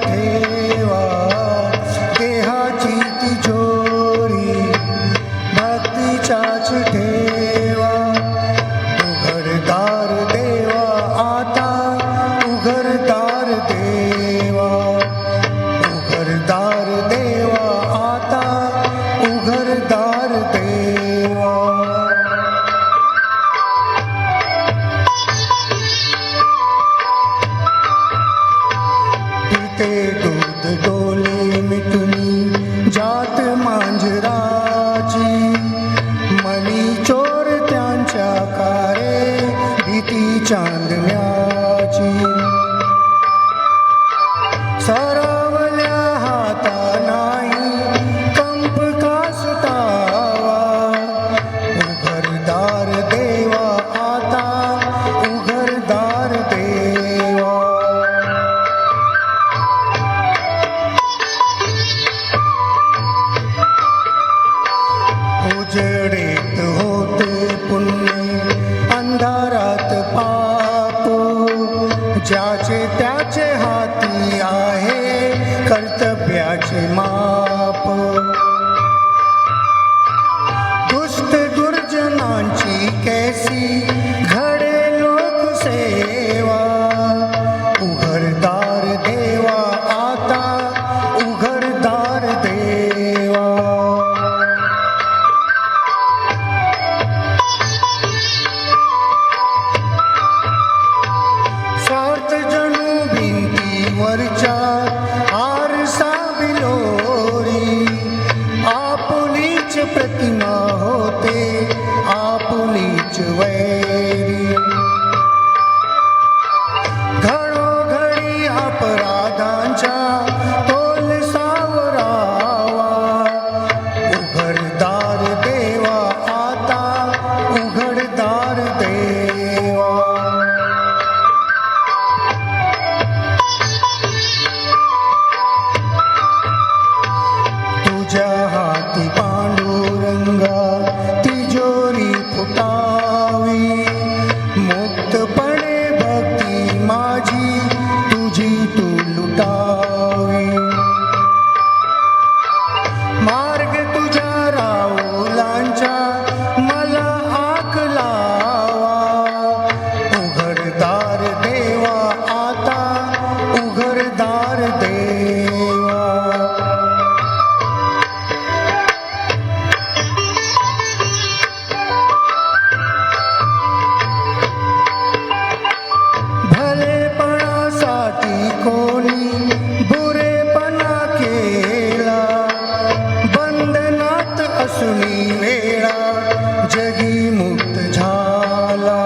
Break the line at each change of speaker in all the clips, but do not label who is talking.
ठेवा देहाची तिजोरी भक्तीच्याच ठेवा उघडदार देवा आता उघडदार देवा उघडदार देवा आता उघडदार देवा पिते दूध डोले मिटुनी जात मांजराची मनी चोर त्यांच्या कारे भीती चांदण्याची सरवल्या हाता नाही कंप का सुटावा उघडदार देवा आता उघडदार देवा उजडेत होते पुण्य अंधारात पाप ज्याचे त्याचे हाती आहे कर्तव्याचे माप दुष्ट दुर्जनांची कैसी घडे लोकसेवा उघडदार देवा आता उघडदार देवा स्वार्थ जणू भिंतीवरच्या आरसा बिलोरी आपुलीच प्रतिमा होते आपुलीच वैरी घडोघडी अपराधांच्या तोल सावरावा उघडदार देवा आता उघडदार देवा तुझ्या हाती पांडुरंगा तिजोरी फुटावी मुक्तपणे भक्ती माझी तुझी तू लुटावी मार्ग तुझ्या राऊलांच्या मला आक लावा उघडदार देवा आता उघडदार देवा भलेपणासाठी कोणी बुरेपणा केला बंधनात असुनी वेळा जगी मुक्त झाला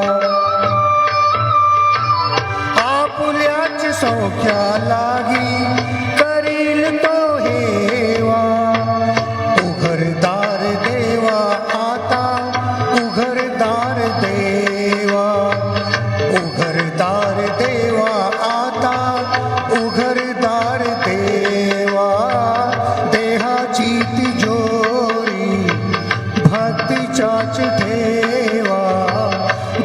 आपुल्याच सौख्या लागी करील तो हेवा उघडदार देवा आता उघडदार देवा उघडदार देवा आता उघडदार देवा देहाची तिजोरी भक्तीच्याच ठेवा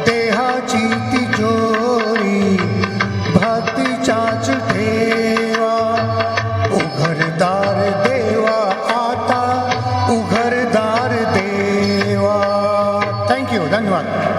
देहाची तिजोरी भक्तीच्याच ठेवा उघडदार देवा आता उघडदार देवा थँक्यू धन्यवाद